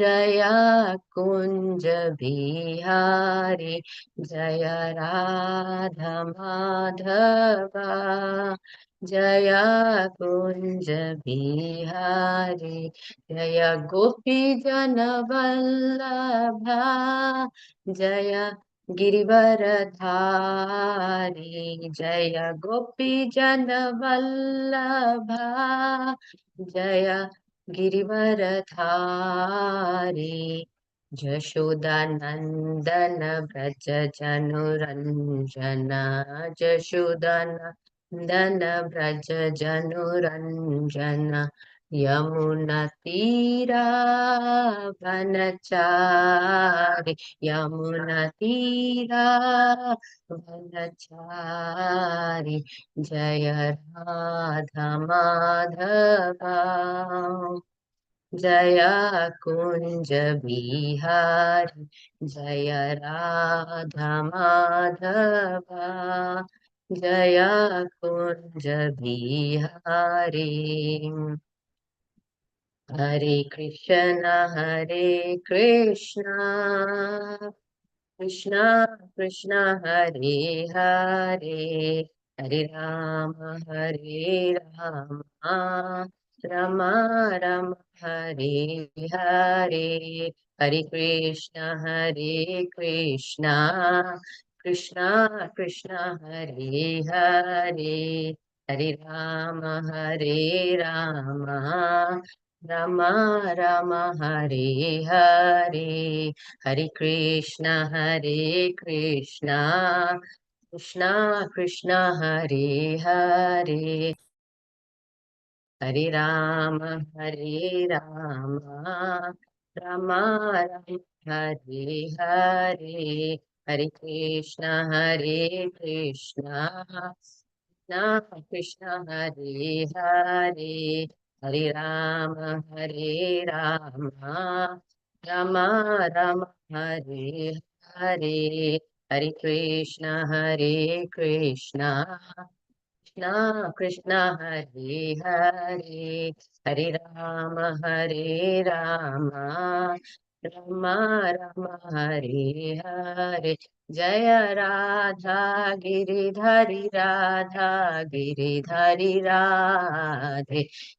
जया कुंज बिहारी जय राधा माधवा जया कुंज बिहारी जय गोपी जन वल्लभा जय गिरिवरधारी जय गोपी जन वल्लभा जय गिरिवरधारी जशोदानंदन व्रज जनुरंजन जशोदानंदन व्रज जनुरंजन यमुना तीरा वनचारि यमुना तीरा वनचारि जय राधा माधवा जया कुंज बिहारी जय राधा माधवा जया कुंज बिहारी हरे कृष्ण कृष्ण कृष्ण हरे हरे हरे राम राम राम हरे हरे हरे कृष्ण कृष्ण कृष्ण हरे हरे हरे राम राम राम हरे हरे हरे कृष्ण कृष्ण कृष्ण हरे हरे हरे राम राम राम हरे हरे हरे कृष्ण कृष्ण कृष्ण हरे हरे हरे राम राम राम हरे हरे हरे कृष्ण कृष्ण कृष्ण कृष्ण हरे हरे हरे राम राम राम हरे हरे जय राधा गिरिधरी राधे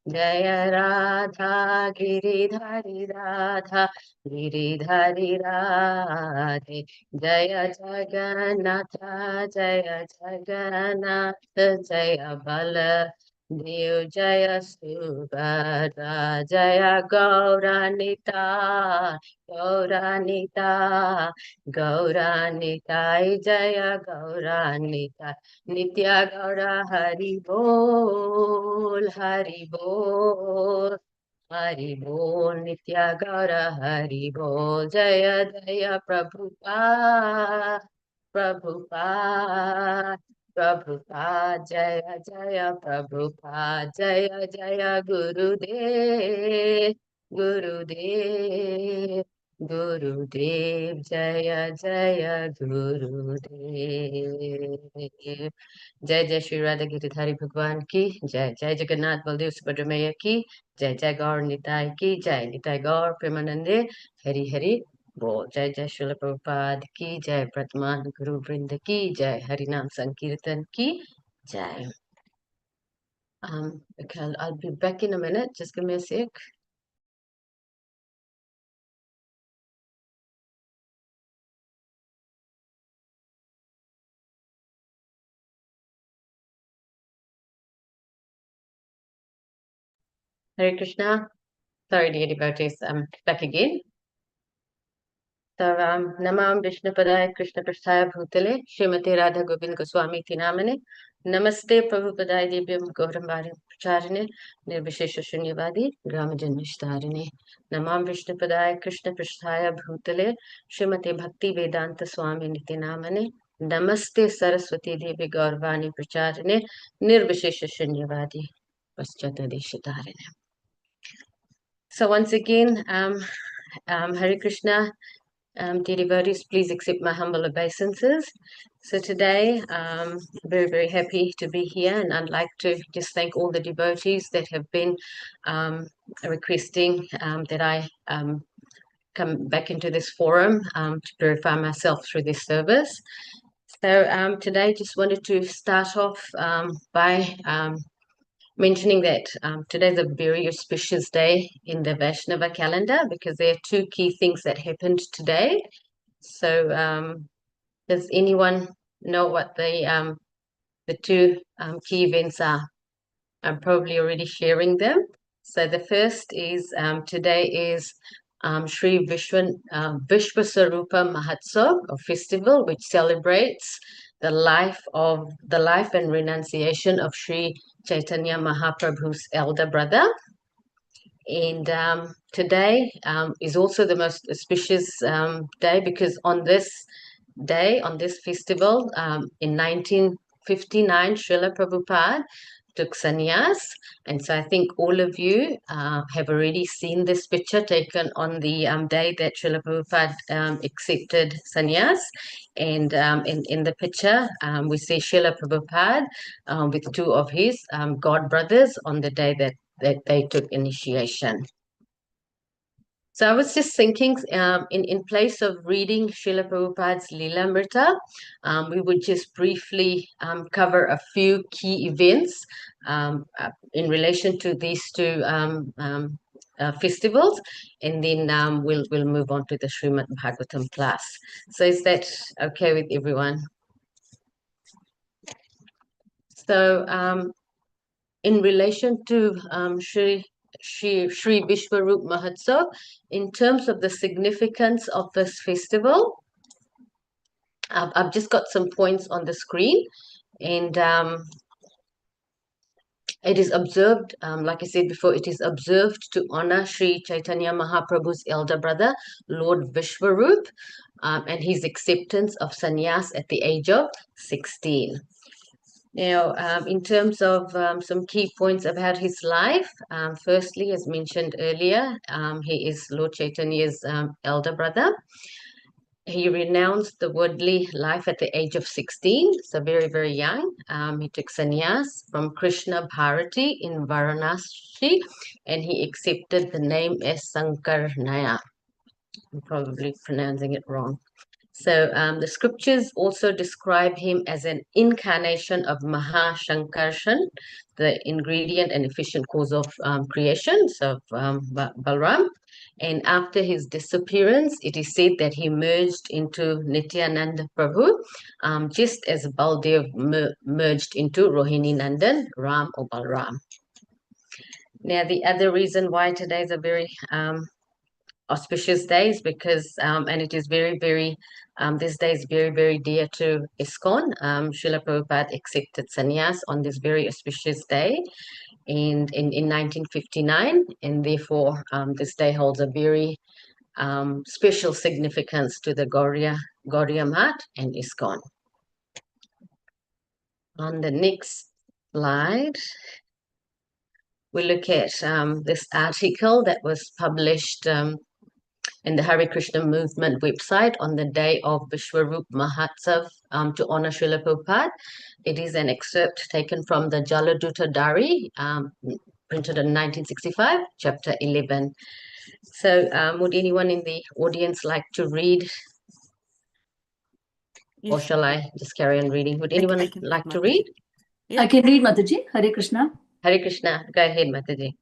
जय राधा गिरिधरी राधे जय जगन्नाथ जय बल देव जय सुभद्रा जय गौरानिता गौरानिताय जय गौरानिता नित्य गौर हरि बोल नित्य गौर हरि बोल जय जय प्रभुपाद जय जय प्रभुपाद जय जय गुरुदेव जय जय गुरुदेव जय जय श्री राधा गिरिधारी भगवान की जय जय जगन्नाथ बलदेव सुभद्रा मैया की जय जय गौर निताय की जय निताय गौर प्रेमानंदे हरि हरि बोल जय जय श्रील प्रभुपाद की जय वर्तमान गुरु वृंद की जय हरि नाम संकीर्तन की जय okay, I'll be back in a minute. Just give me a sec. Hare Krishna. Sorry, dear devotees. I'm back again. So, Namam Vishnupadaya Krishna Prasthaya Bhutale Srimati Radha Govind Goswami Tinamane Namaste Prabhupadaya Divyam Gauram Pracharine Nirvishesha Shunyavadi Gramajan Nishtarine Namam Vishnupadaya Krishna Prasthaya Bhutale Srimati Bhakti Vedanta Swami Nitinamane Namaste Saraswati Devi Gaurvani Pracharine Nirvishesha Shunyavadi Paschata Deshitarine. So once again, Hare Krishna. Dear devotees, please accept my humble obeisances. So today, very, very happy to be here, and I'd like to just thank all the devotees that have been requesting that I come back into this forum to purify myself through this service. So today just wanted to start off by mentioning that today is a very auspicious day in the Vaishnava calendar because there are two key things that happened today. So does anyone know what the two key events are? I'm probably already sharing them. So the first is today is Sri Vishwasarupa Mahotsav, a festival which celebrates the life and renunciation of Sri Chaitanya Mahaprabhu's elder brother. And today is also the most auspicious day because on this day, on this festival, in 1959, Srila Prabhupada took sannyas. And so I think all of you have already seen this picture taken on the day that Srila Prabhupada accepted sannyas. And in the picture, we see Srila Prabhupada with two of his god brothers on the day that they took initiation. So I was just thinking, in place of reading Srila Prabhupada's Leelamrita, we would just briefly cover a few key events in relation to these two festivals, and then we'll move on to the Srimad Bhagavatam class. So is that okay with everyone? So in relation to Sri Vishwarup Mahotsav, in terms of the significance of this festival, I've just got some points on the screen, and it is observed, like I said before, it is observed to honor Sri Chaitanya Mahaprabhu's elder brother, Lord Vishwarup, and his acceptance of sannyas at the age of 16. Now, in terms of some key points about his life, firstly, as mentioned earlier, he is Lord Chaitanya's elder brother. He renounced the worldly life at the age of 16, so very, very young. He took sannyas from Krishna Bharati in Varanasi, and he accepted the name as Sankarnaya. I'm probably pronouncing it wrong. So the scriptures also describe him as an incarnation of Mahashankarshan, the ingredient and efficient cause of creation, so Balram. And after his disappearance, it is said that he merged into Nityananda Prabhu, just as Baldev merged into Rohini Nandan, Ram or Balram. Now, the other reason why today is a very auspicious days because and it is very, very this day is very, very dear to ISKCON. Srila Prabhupada accepted sannyas on this very auspicious day and in 1959, and therefore this day holds a very special significance to the Gaudiya Math and ISKCON. On the next slide, we look at this article that was published in the Hare Krishna movement website on the day of Vishwarup Mahotsav to honor Srila Prabhupada. It is an excerpt taken from the Jaladuta Dari, printed in 1965, chapter 11. So would anyone in the audience like to read? Yes. Or shall I just carry on reading? Would anyone like to read? Yeah. I can read, Mataji. Hare Krishna. Hare Krishna. Go ahead, Mataji.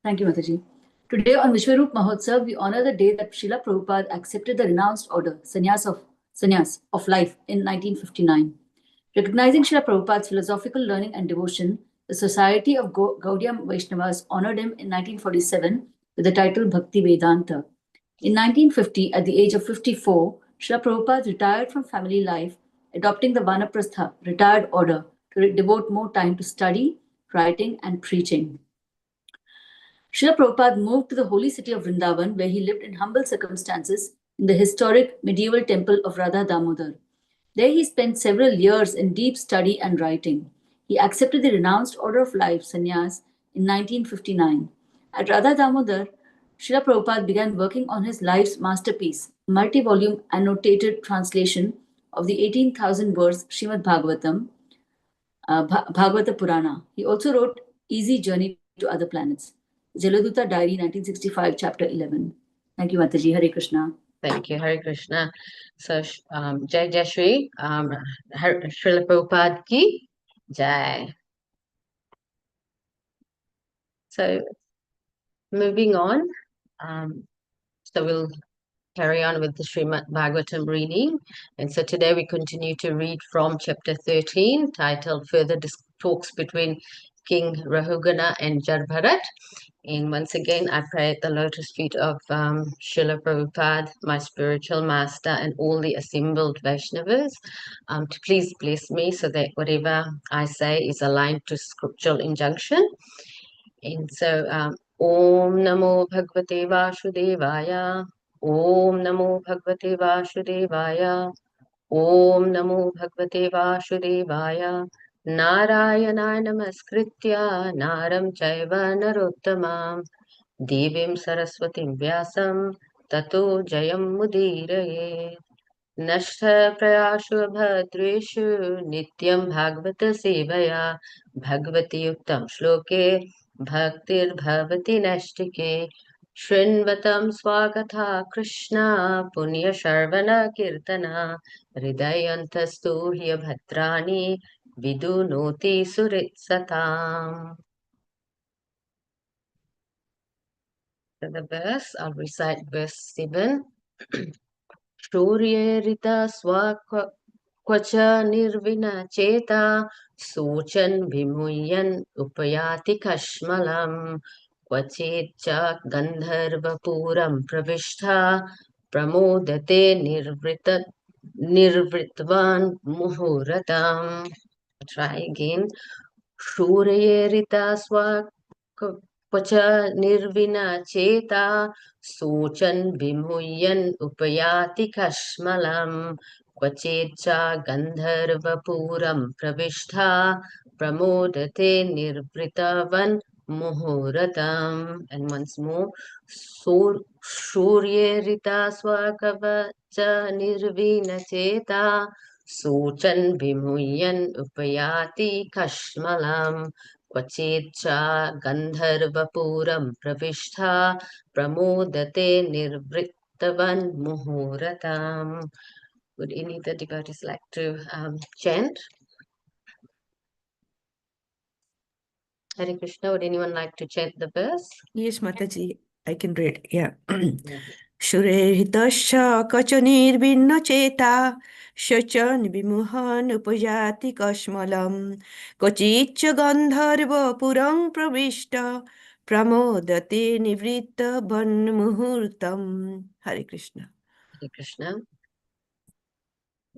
Thank you, Mataji. Today on Vishwarup Mahotsav, we honor the day that Srila Prabhupada accepted the renounced order, sannyas of life, in 1959. Recognizing Srila Prabhupada's philosophical learning and devotion, the Society of Gaudiya Vaishnavas honored him in 1947 with the title Bhakti Vedanta. In 1950, at the age of 54, Srila Prabhupada retired from family life, adopting the Vanaprastha, retired order, to devote more time to study, writing, and preaching. Srila Prabhupada moved to the holy city of Vrindavan, where he lived in humble circumstances in the historic medieval temple of Radha Damodar. There he spent several years in deep study and writing. He accepted the renounced order of life, sannyas, in 1959. At Radha Damodar, Srila Prabhupada began working on his life's masterpiece, multi-volume annotated translation of the 18,000-verse Srimad Bhagavatam, Bhagavata Purana. He also wrote Easy Journey to Other Planets. Jaladuta Diary, 1965, chapter 11. Thank you, Mataji. Hare Krishna. Thank you, Hare Krishna. So, Jai Jai Shri, Srila Prabhupada ki Jai. So, moving on, so we'll carry on with the Srimad Bhagavatam reading. And so today we continue to read from chapter 13, titled Further Talks Between King Rahugana and Jarbharat. And once again, I pray at the lotus feet of Srila Prabhupada, my spiritual master, and all the assembled Vaishnavas to please bless me so that whatever I say is aligned to scriptural injunction. And so, Om Namo Bhagavate Vasudevaya, Om Namo Bhagavate Vasudevaya, Om Namo Bhagavate Vasudevaya, Narayana Namaskritya, Naram Chaiva Narottamam, Devim Saraswatim Vyasam, Tato Jayam Mudiraye. नष्टप्रयासु भद्रेषु नित्यं भागवत सेवया भगवति युक्तं श्लोके भक्तिर्भवति नैष्टिके शृण्वतं स्वागता कृष्णा पुण्यश्रवण कीर्तना हृदयन्तस्तु ह्यभद्राणि विदुनोति सुहृत्सताम्. So the verse, I'll recite verse 7. शौर्येरिता स्वक्वच निर्विनचेता शोचन् विमुह्यन् उपयाति कश्मलम् क्वचिच्च गन्धर्वपुरं प्रविष्टा प्रमोदते निर्वृतवान् मुहूर्तम्. Try again. शूरयेरिता स्वक्वच निर्विनचेता शोचन् विमुह्यन् उपयाति कश्मलम् क्वचिच्च गन्धर्वपुरं प्रविष्टा प्रमोदते निर्वृतवन् मुहूर्तम्. And once more. शूर्येरिता स्वकवच निर्विनचेता शोचन् विमुह्यन् उपयाति कश्मलम् क्वचिच्च गन्धर्वपुरं प्रविष्टा प्रमोदते निर्वृतवन् मुहूर्तम्. Would any of the devotees like to chant? Hare Krishna, would anyone like to chant the verse? Yes, Mataji, I can read. Yeah. Shurehitasya kachanirvinna cheta shachan vimuhan upajati kashmalam kochicha gandharva purang pravishta pramodate nivritta ban muhurtam. Hare Krishna. Hare Krishna.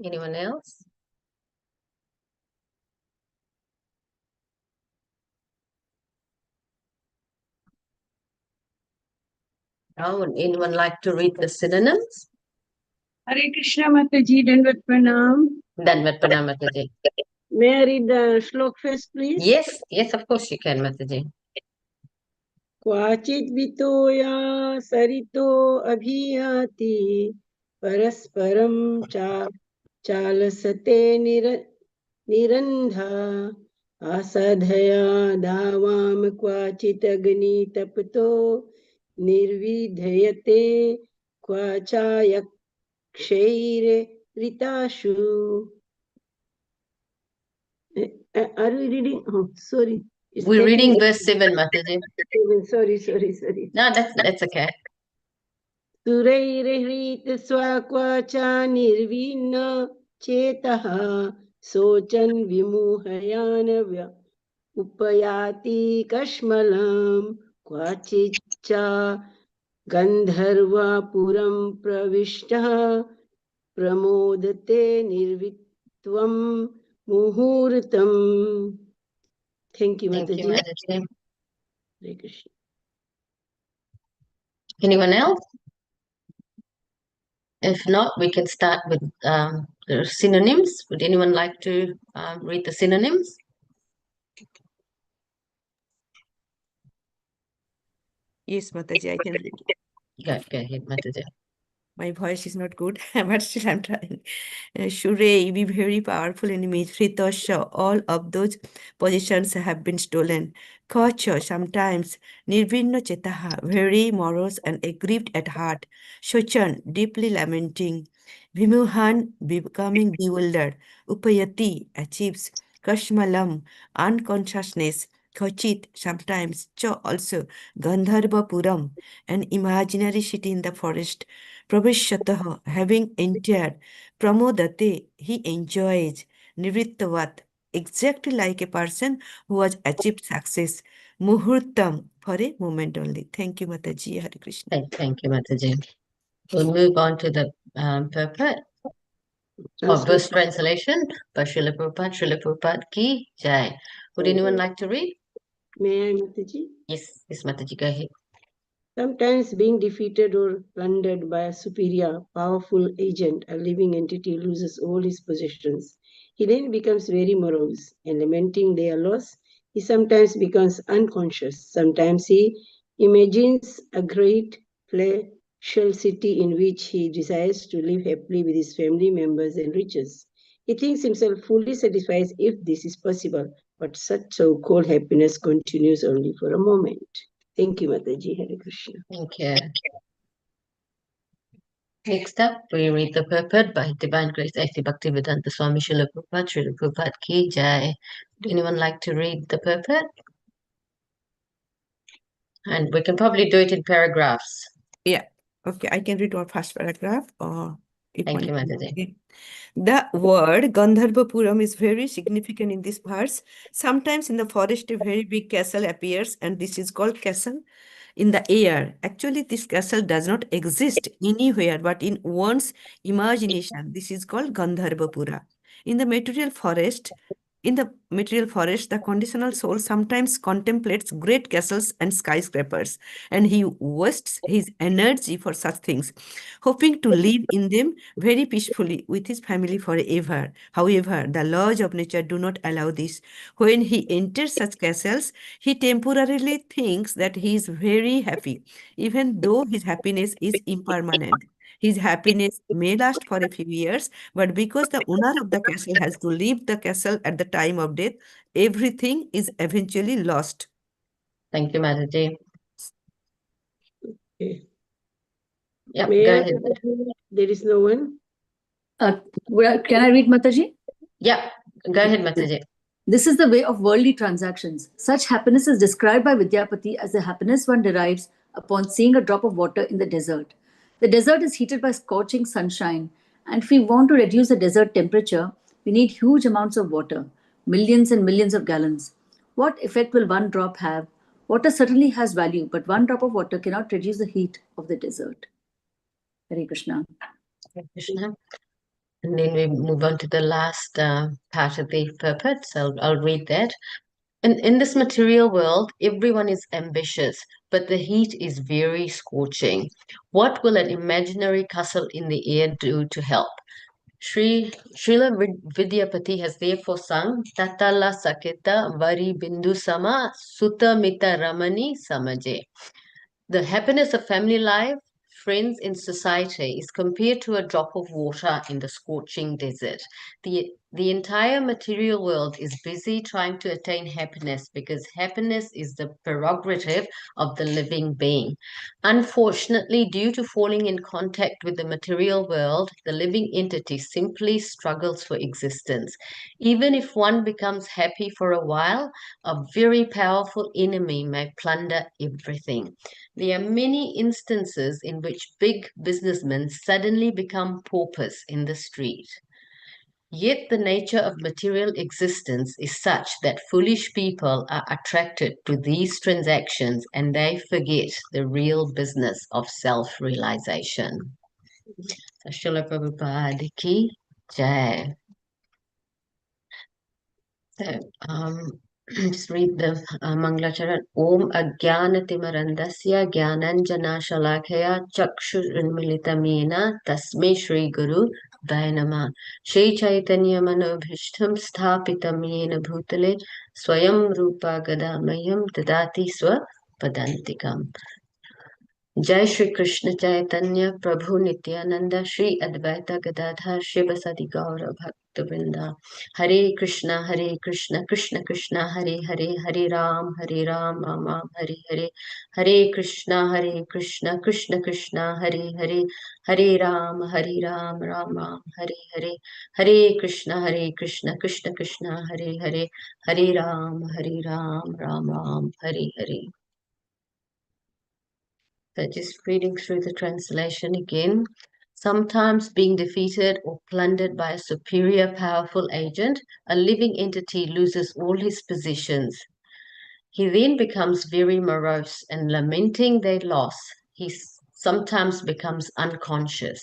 Anyone else? Oh, would anyone like to read the synonyms? Hare Krishna Mataji, Dandavat Pranam. Dandavat Pranam, Mataji. May I read the shlok first, please? Yes, yes, of course you can, Mataji. क्वाचित् वितोया सरितो अभियाति परस्परं चालसते निरन्धा आसाधया दावाम क्वाचित् अग्नितप्तो निर्विधयते क्वाचायक्षैर्ऋताशु. Are we reading? Oh, sorry. We're reading verse 7, Mataji. Sorry. No, that's okay. सुरैर्हृत स्वक्वाचा निर्विन्न चेतः शोचन् विमुह्यान् उपयाति कश्मलम् क्वचिच्च गन्धर्वपुरं प्रविष्टः प्रमोदते निर्वित्वं मुहूर्तम्. Thank you, Thank you, Mataji. Mataji. Hare Krishna. Anyone else? If not, we can start with the synonyms. Would anyone like to read the synonyms? Yes, Mataji, I can read. Go ahead, Mataji. My voice is not good, but still I'm trying. Shure, be very powerful enemy. Hritasya, all of those positions have been stolen. Kacha, sometimes nirvinna chetaha, very morose and aggrieved at heart. Shochan, deeply lamenting. Vimuhan, becoming bewildered. Upayati, achieves. Kashmalam, unconsciousness. Khachit, sometimes. Cha, also. Gandharva Puram, an imaginary city in the forest. Pravishyatah, having entered, Pramodate, he enjoys, Nivrittavat, exactly like a person who has achieved success. Muhurtam, for a moment only. Thank you, Mataji. Hare Krishna. Thank you, Mataji. We'll move on to the purport or verse translation by Srila Prabhupada. Srila Prabhupada ki jai. Would anyone like to read? May I, Mataji? Yes, Mataji, go ahead. Sometimes being defeated or plundered by a superior, powerful agent, a living entity loses all his possessions. He then becomes very morose, and lamenting their loss, he sometimes becomes unconscious. Sometimes he imagines a great palatial city in which he desires to live happily with his family members and riches. He thinks himself fully satisfied if this is possible, but such so-called happiness continues only for a moment. Thank you, Mataji. Hare Krishna. Thank you. Next up, we read the purport by Divine Grace Active Bhaktivedanta Swami Srila Prabhupada. Srila Prabhupada ki jai. Would anyone like to read the purport? And we can probably do it in paragraphs. Yeah. Okay, I can read one first paragraph or if Thank one you, is Mataji. okay. The word Gandharvapuram is very significant in this verse. Sometimes in the forest, a very big castle appears, and this is called castle in the air. Actually, this castle does not exist anywhere but in one's imagination. This is called Gandharvapura. In the material forest, the conditional soul sometimes contemplates great castles and skyscrapers, and he wastes his energy for such things, hoping to live in them very peacefully with his family forever. However, the laws of nature do not allow this. When he enters such castles, he temporarily thinks that he is very happy, even though his happiness is impermanent. His happiness may last for a few years, but because the owner of the castle has to leave the castle at the time of death, everything is eventually lost. Thank you, Mataji. Okay. Yep, May go I? ahead. There is no one. Can I read, Mataji? Yep, go ahead, Mataji. This is the way of worldly transactions. Such happiness is described by Vidyapati as the happiness one derives upon seeing a drop of water in the desert. The desert is heated by scorching sunshine, and if we want to reduce the desert temperature, we need huge amounts of water, millions and millions of gallons. What effect will one drop have? Water certainly has value, but one drop of water cannot reduce the heat of the desert. Hare Krishna. Hare Krishna. And then we move on to the last part of the purport. So I'll read that. In this material world, everyone is ambitious, but the heat is very scorching. What will an imaginary castle in the air do to help? Srila Vidyapati has therefore sung Tatala Saketa Vari Bindu Sama Sutta Mita Ramani Samaje. The happiness of family life, friends, in society is compared to a drop of water in the scorching desert. The entire material world is busy trying to attain happiness because happiness is the prerogative of the living being. Unfortunately, due to falling in contact with the material world, the living entity simply struggles for existence. Even if one becomes happy for a while, a very powerful enemy may plunder everything. There are many instances in which big businessmen suddenly become paupers in the street. Yet the nature of material existence is such that foolish people are attracted to these transactions and they forget the real business of self-realization. So, Srila Prabhupada ki jai. So, just read the Mangalacharan. Om Ajnanatimarandasya Jnananjana Shalakaya Chakshurunmilitamena Tasmai Shri Guru Vainama Shri Chaitanya Manobhishtam Sthapitam Yena Bhutale Swayam Rupa Gadamayam Dadati Swa Padantikam. Jai Shri Krishna Chaitanya Prabhu Nityananda Shri Advaita Gadadhar Shivasadi Gaura Bhaktivinoda. Hare Krishna Krishna Krishna Hare Hare Hare Ram Ram Ram Hare Hare. Hare Krishna Krishna Krishna Hare Hare Hare Ram Ram Ram Hare Hare. Hare Krishna Krishna Krishna Hare Hare Hare Ram Ram Ram Hare Hare. So just reading through the translation again. Sometimes being defeated or plundered by a superior powerful agent, a living entity loses all his possessions. He then becomes very morose and lamenting their loss. He sometimes becomes unconscious.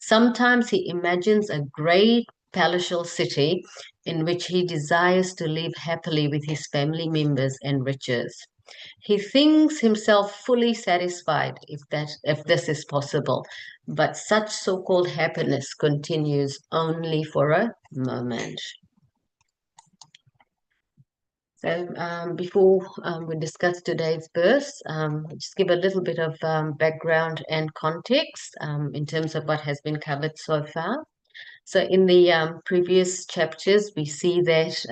Sometimes he imagines a great palatial city in which he desires to live happily with his family members and riches. He thinks himself fully satisfied if this is possible, but such so-called happiness continues only for a moment. So before we discuss today's verse, just give a little bit of background and context in terms of what has been covered so far. So in the previous chapters, we see that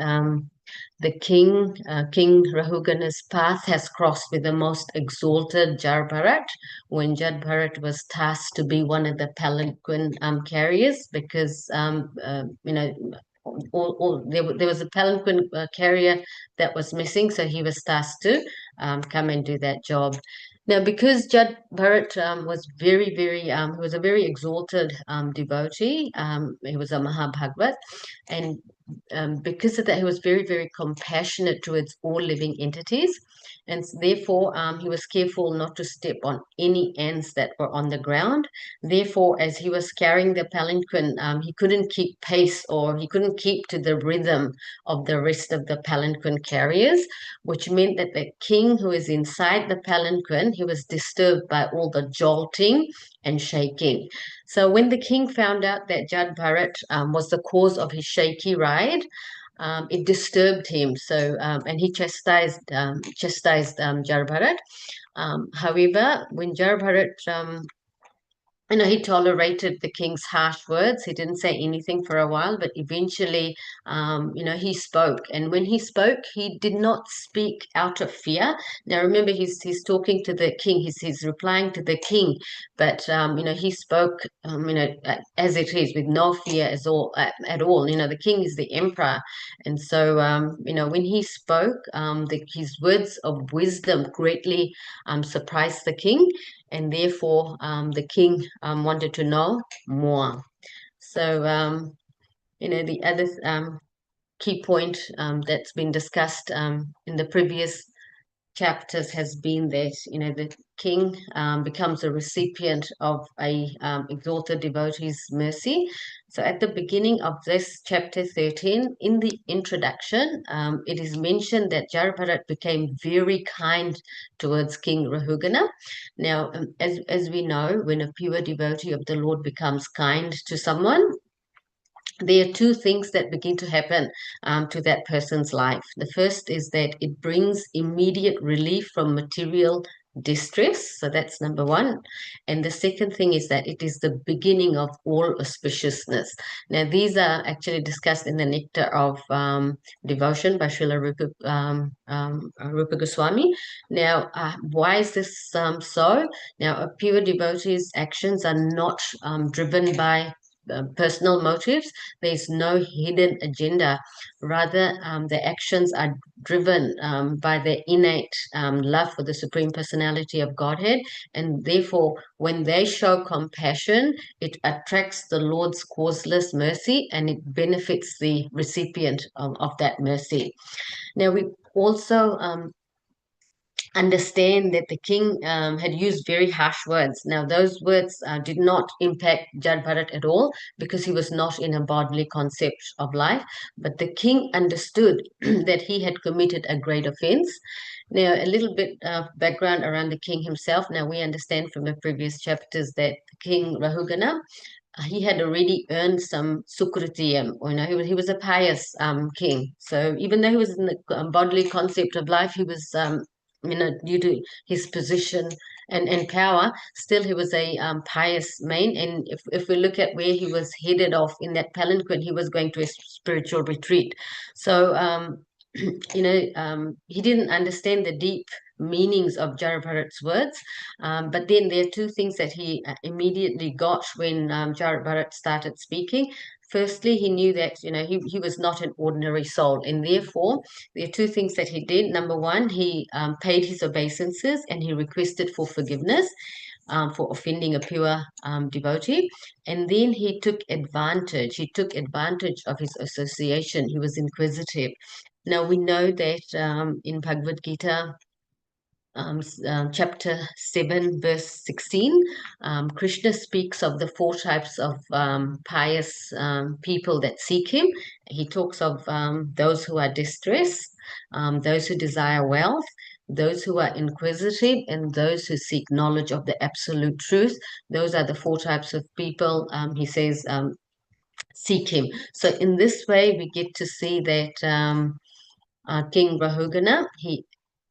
the king, King Rahugana's path has crossed with the most exalted Jarbharat when Jarbharat was tasked to be one of the palanquin carriers because, there was a palanquin carrier that was missing, so he was tasked to come and do that job. Now, because Jad Bharat was very, he was a very exalted devotee, he was a Mahabhagavat, and because of that, he was very, very compassionate towards all living entities, and therefore he was careful not to step on any ants that were on the ground. Therefore, as he was carrying the palanquin, he couldn't keep pace, or he couldn't keep to the rhythm of the rest of the palanquin carriers, which meant that the king who is inside the palanquin, he was disturbed by all the jolting and shaking. So when the king found out that Jad Bharat was the cause of his shaky ride, it disturbed him. So and he chastised Jar Bharat. However, when Jar Bharat he tolerated the king's harsh words. He didn't say anything for a while, but eventually, he spoke. And when he spoke, he did not speak out of fear. Now, remember, he's talking to the king. He's replying to the king, but he spoke, as it is, with no fear at all. The king is the emperor, and so when he spoke, his words of wisdom greatly surprised the king, and therefore the king wanted to know more. So, the other key point that's been discussed in the previous chapters has been that, the king becomes a recipient of a exalted devotee's mercy. So at the beginning of this chapter 13, in the introduction, it is mentioned that Jarbharat became very kind towards King Rahugana. Now, as we know, when a pure devotee of the Lord becomes kind to someone, there are two things that begin to happen to that person's life. The first is that it brings immediate relief from material distress. So that's number one. And the second thing is that it is the beginning of all auspiciousness. Now, these are actually discussed in the Nectar of Devotion by Srila Rupa Goswami. Now, why is this so? Now, a pure devotee's actions are not driven by personal motives. There's no hidden agenda. Rather, the actions are driven by the innate love for the Supreme Personality of Godhead. And therefore, when they show compassion, it attracts the Lord's causeless mercy, and it benefits the recipient of that mercy. Now, we also understand that the king had used very harsh words. Now, those words did not impact Jad Bharat at all, because he was not in a bodily concept of life. But the king understood that he had committed a great offense. Now, a little bit of background around the king himself. Now, we understand from the previous chapters that King Rahugana, he had already earned some sukritiyam. He was a pious king. So even though he was in the bodily concept of life, he was due to his position and power, still he was a pious man. And if we look at where he was headed off in that palanquin, he was going to a spiritual retreat. So, he didn't understand the deep meanings of Jarabharat's words. But then there are two things that he immediately got when Jarabharat started speaking. Firstly, he knew that, he was not an ordinary soul, and therefore there are two things that he did. Number one, he paid his obeisances and he requested for forgiveness for offending a pure devotee. And then he took advantage. He took advantage of his association. He was inquisitive. Now we know that in Bhagavad Gita, chapter 7, verse 16, Krishna speaks of the four types of pious people that seek him. He talks of those who are distressed, those who desire wealth, those who are inquisitive, and those who seek knowledge of the absolute truth. Those are the four types of people, he says, seek him. So in this way, we get to see that King Rahugana, he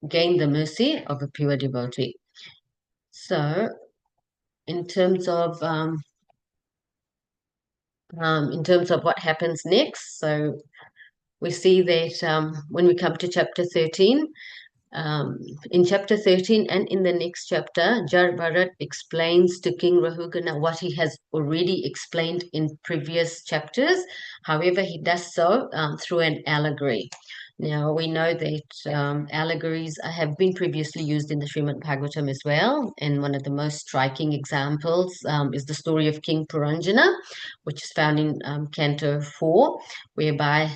gain the mercy of a pure devotee. So, in terms of what happens next, so we see that when we come to chapter 13, in chapter 13 and in the next chapter, Jarabharat explains to King Rahugana what he has already explained in previous chapters. However, he does so through an allegory. Now, we know that allegories have been previously used in the Srimad Bhagavatam as well, and one of the most striking examples is the story of King Puranjana, which is found in Canto 4, whereby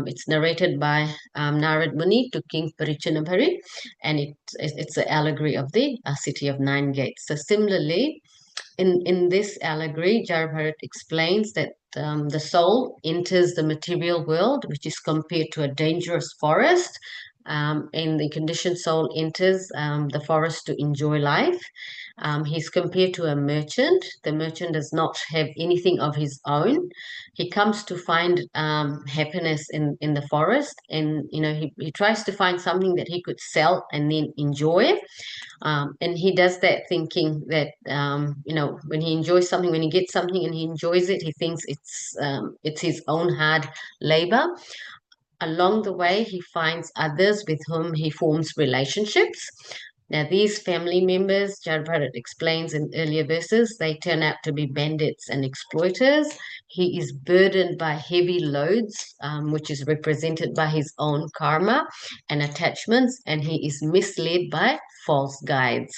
it's narrated by Narad Muni to King Parichanabhari, and it's an allegory of the city of Nine Gates. So similarly, in this allegory, Jarabharat explains that the soul enters the material world, which is compared to a dangerous forest, and the conditioned soul enters the forest to enjoy life. He's compared to a merchant. The merchant does not have anything of his own. He comes to find happiness in the forest, and he tries to find something that he could sell and then enjoy. And he does that thinking that, when he enjoys something, when he gets something and he enjoys it, he thinks it's his own hard labor. Along the way, he finds others with whom he forms relationships. Now, these family members, Jarabharat explains in earlier verses, they turn out to be bandits and exploiters. He is burdened by heavy loads, which is represented by his own karma and attachments, and he is misled by false guides.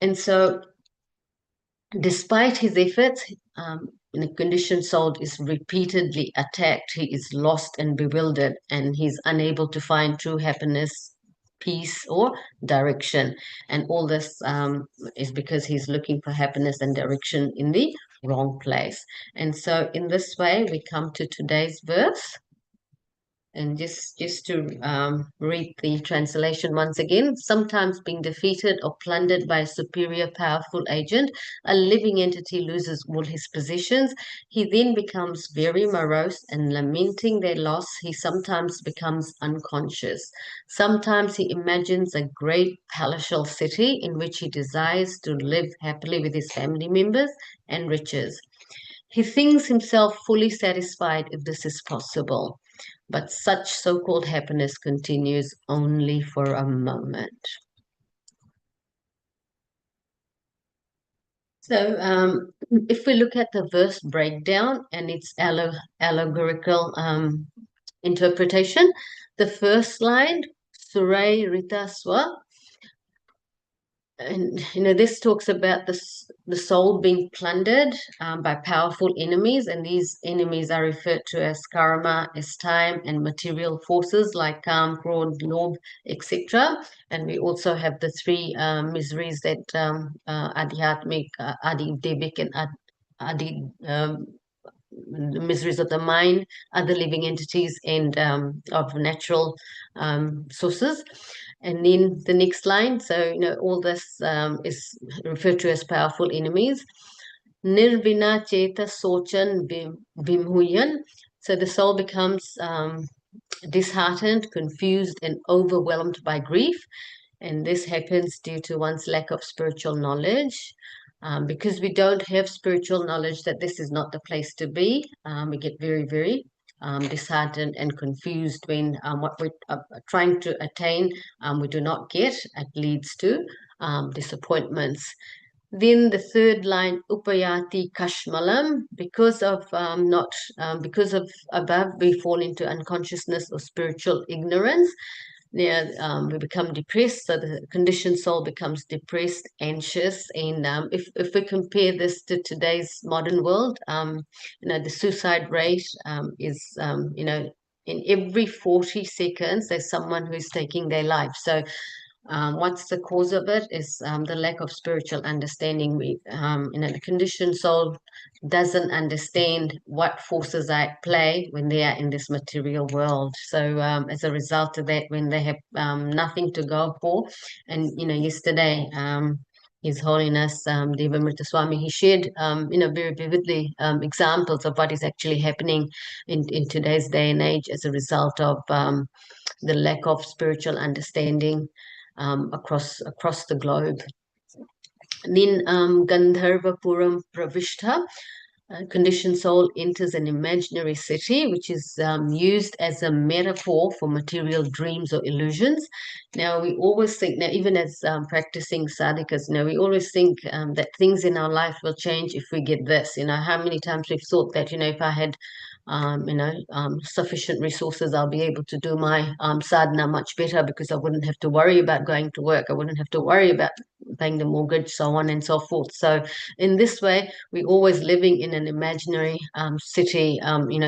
And so, despite his efforts, in a conditioned soul is repeatedly attacked. He is lost and bewildered, and he's unable to find true happiness, peace, or direction. And all this is because he's looking for happiness and direction in the wrong place. And so in this way, we come to today's verse. And just to read the translation once again. Sometimes being defeated or plundered by a superior powerful agent, a living entity loses all his possessions. He then becomes very morose, and lamenting their loss, he sometimes becomes unconscious. Sometimes he imagines a great palatial city in which he desires to live happily with his family members and riches. He thinks himself fully satisfied if this is possible. But such so-called happiness continues only for a moment. So if we look at the verse breakdown and its allegorical interpretation, the first line, Surai Rita Swa, and this talks about the soul being plundered by powerful enemies, and these enemies are referred to as karma, as time, and material forces like Kam, Krodh, Lobh, etc. And we also have the three miseries that Adhyatmic, Adi-Devic, and Adi the miseries of the mind, other living entities, and of natural sources. And then the next line, so all this is referred to as powerful enemies. Nirvina cheta sochan vimhuyan. So the soul becomes disheartened, confused, and overwhelmed by grief. And this happens due to one's lack of spiritual knowledge. Because we don't have spiritual knowledge that this is not the place to be, we get very, very disheartened and confused when what we're trying to attain we do not get. It leads to disappointments. Then the third line, upayati kashmalam, because of because of above, we fall into unconsciousness or spiritual ignorance. We become depressed, so the conditioned soul becomes depressed, anxious, and if we compare this to today's modern world, the suicide rate is, in every 40 seconds, there's someone who's taking their life. So what's the cause of it is the lack of spiritual understanding. The conditioned soul doesn't understand what forces are at play when they are in this material world. So as a result of that, when they have nothing to go for, and yesterday His Holiness Devamrita Swami, he shared very vividly examples of what is actually happening in today's day and age as a result of the lack of spiritual understanding across the globe. Then Gandharva Puram Pravishta, conditioned soul enters an imaginary city, which is used as a metaphor for material dreams or illusions. Now, we always think, now even as practicing sadhakas, we always think that things in our life will change if we get this. How many times we've thought that, if I had sufficient resources, I'll be able to do my sadhana much better because I wouldn't have to worry about going to work. I wouldn't have to worry about paying the mortgage, so on and so forth. So in this way, we're always living in an imaginary city,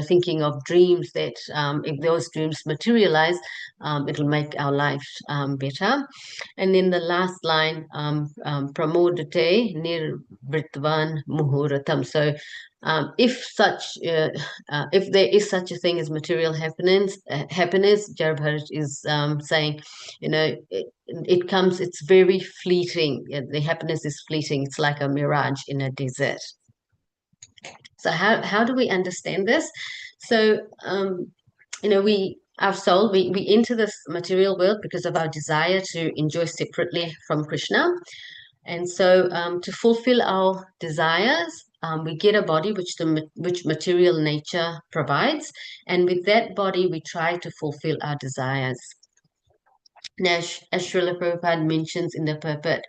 thinking of dreams that if those dreams materialize, it'll make our life better. And then the last line, pramodate nirvritvan muhuratam. So if there is such a thing as material happiness, Jarbharat is saying, it comes, it's very fleeting. The happiness is fleeting. It's like a mirage in a desert. So how do we understand this? So, our soul, we enter this material world because of our desire to enjoy separately from Krishna. And so to fulfill our desires, we get a body which material nature provides. And with that body, we try to fulfill our desires. Now, as Srila Prabhupada mentions in the purport,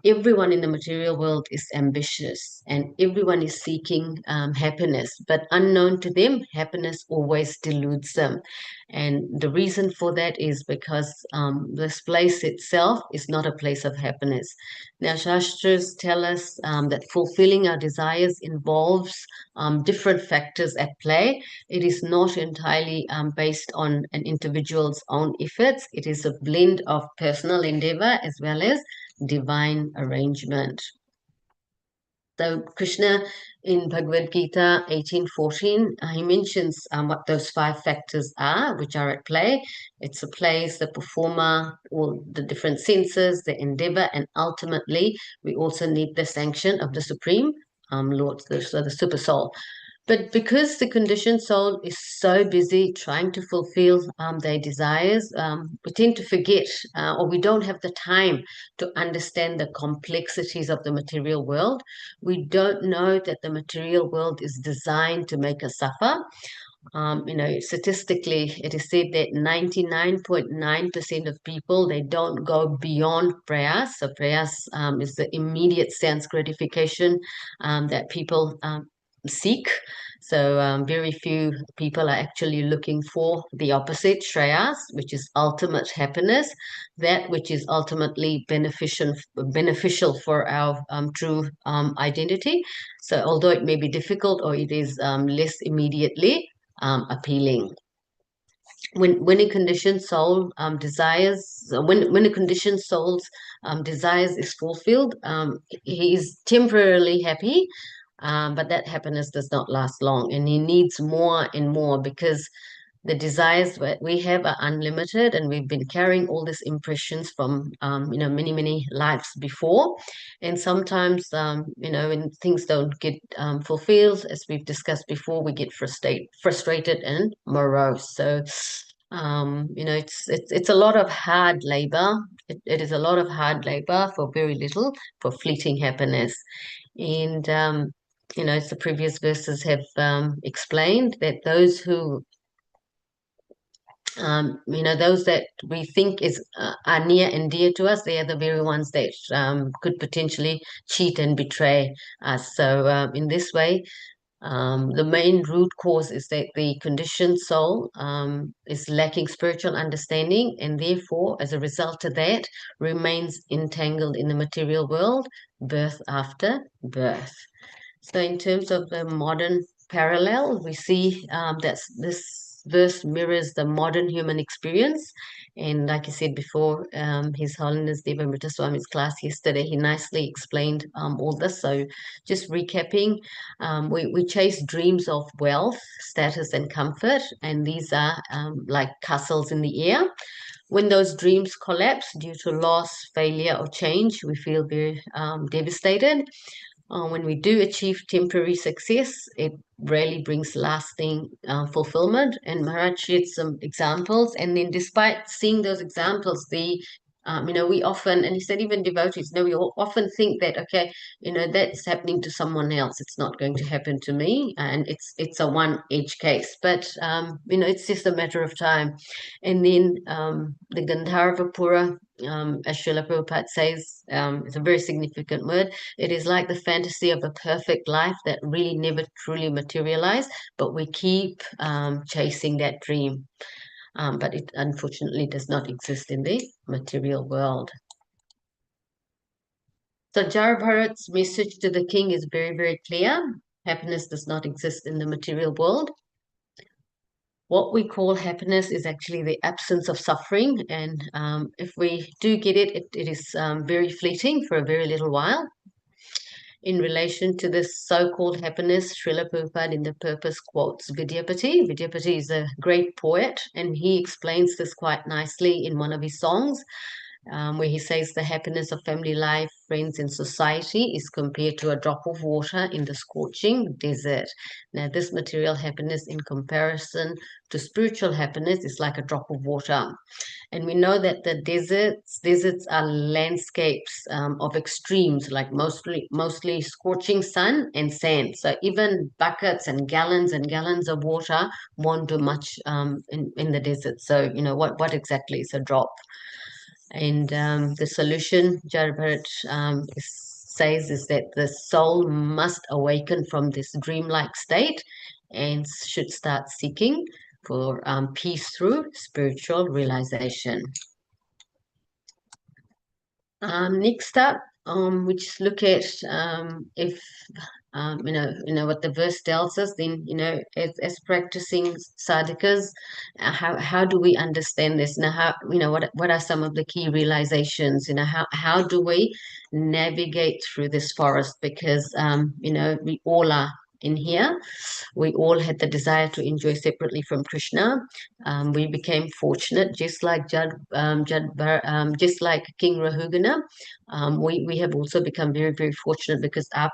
everyone in the material world is ambitious and everyone is seeking happiness, but unknown to them, happiness always deludes them. And the reason for that is because this place itself is not a place of happiness. Now, Shastras tell us that fulfilling our desires involves different factors at play. It is not entirely based on an individual's own efforts. It is a blend of personal endeavor as well as divine arrangement. So Krishna in Bhagavad Gita 18:14, he mentions what those 5 factors are, which are at play. It's the place, the performer, all the different senses, the endeavor, and ultimately we also need the sanction of the Supreme Lord, the Super Soul. But because the conditioned soul is so busy trying to fulfill their desires, we tend to forget or we don't have the time to understand the complexities of the material world. We don't know that the material world is designed to make us suffer. Statistically, it is said that 99.9% of people, they don't go beyond prayas. So prayas is the immediate sense gratification that people seek. So very few people are actually looking for the opposite, shreyas, which is ultimate happiness, that which is ultimately beneficial for our true identity. So although it may be difficult or it is less immediately appealing. When a conditioned soul desires, when a conditioned soul's desires is fulfilled, he is temporarily happy, but that happiness does not last long, and he needs more and more because the desires that we have are unlimited, and we've been carrying all these impressions from many lives before, and sometimes when things don't get fulfilled, as we've discussed before, we get frustrated and morose. So It's a lot of hard labor. It is a lot of hard labor for very little, for fleeting happiness. And as the previous verses have explained, that those who those that we think are near and dear to us, they are the very ones that could potentially cheat and betray us. So in this way, the main root cause is that the conditioned soul is lacking spiritual understanding, and therefore, as a result of that, remains entangled in the material world, birth after birth. So, in terms of the modern parallel, we see that this verse mirrors the modern human experience. And like I said before, His Holiness Devamrita Swami's class yesterday, he nicely explained all this. So, just recapping, we chase dreams of wealth, status, and comfort, and these are like castles in the air. When those dreams collapse due to loss, failure, or change, we feel very devastated. When we do achieve temporary success, it rarely brings lasting fulfillment. And Maharaj shared some examples. And then, despite seeing those examples, we often, and he said, even devotees, we often think that, okay, that's happening to someone else. It's not going to happen to me, and it's a one-edge case. But it's just a matter of time. And then the Gandharva Pura, as Srila Prabhupada says, it's a very significant word. It is like the fantasy of a perfect life that really never truly materialized, but we keep chasing that dream. But it unfortunately does not exist in the material world. So Jar Bharat's message to the king is very, very clear. Happiness does not exist in the material world. What we call happiness is actually the absence of suffering. And if we do get it, it is very fleeting for a very little while. In relation to this so-called happiness, Srila Prabhupada in the purpose quotes Vidyapati. Vidyapati is a great poet, and he explains this quite nicely in one of his songs, where he says the happiness of family life, friends, and society is compared to a drop of water in the scorching desert. Now, this material happiness in comparison to spiritual happiness is like a drop of water. And we know that the deserts are landscapes of extremes, like mostly scorching sun and sand. So even buckets and gallons of water won't do much in the desert. So, what exactly is a drop? And the solution, Jarabharat says, is that the soul must awaken from this dreamlike state and should start seeking for peace through spiritual realization. Next up, we just look at if what the verse tells us. Then as practicing sadhakas, how do we understand this? Now, what are some of the key realizations? How do we navigate through this forest? Because we all are in here. We all had the desire to enjoy separately from Krishna. We became fortunate, just like just like King Rahugana. We have also become very, very fortunate because our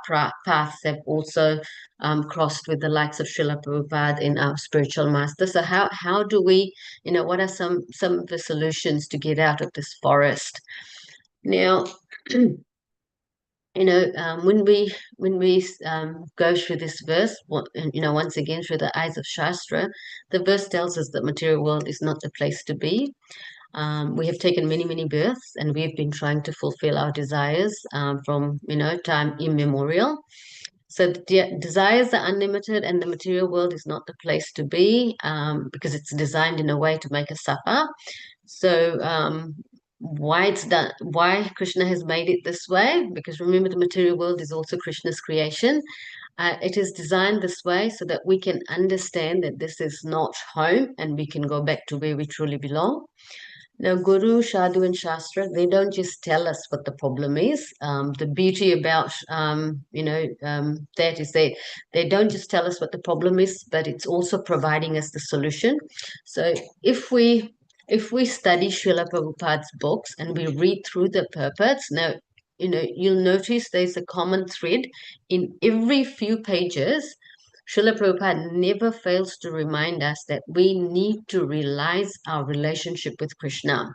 paths have also crossed with the likes of Srila Prabhupada and our spiritual master. So how do we, what are some of the solutions to get out of this forest? Now, when we go through this verse, once again through the eyes of Shastra, the verse tells us that material world is not the place to be. We have taken many, many births, and we've been trying to fulfill our desires from time immemorial. So the desires are unlimited, and the material world is not the place to be because it's designed in a way to make us suffer. So why Krishna has made it this way, because remember, the material world is also Krishna's creation. It is designed this way so that we can understand that this is not home and we can go back to where we truly belong. Now, Guru, Sadhu, and Shastra, they don't just tell us what the problem is. The beauty about, that is they don't just tell us what the problem is, but it's also providing us the solution. So if we study Srila Prabhupada's books and we read through the purports, now, you'll notice there's a common thread in every few pages. Srila Prabhupada never fails to remind us that we need to realize our relationship with Krishna.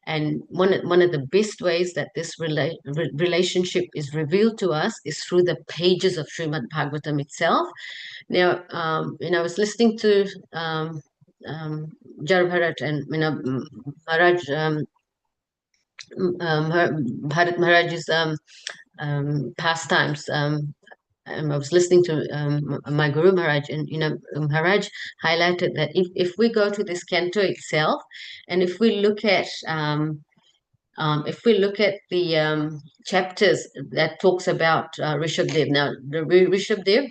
And one of the best ways that this relationship is revealed to us is through the pages of Srimad Bhagavatam itself. Now, I was listening to Jara and Maharaj, Bharat Maharaj's pastimes. I was listening to my Guru Maharaj, and Maharaj highlighted that if we go to this canto itself, and if we look at the chapters that talks about Rishabdev, now the Rishabdev,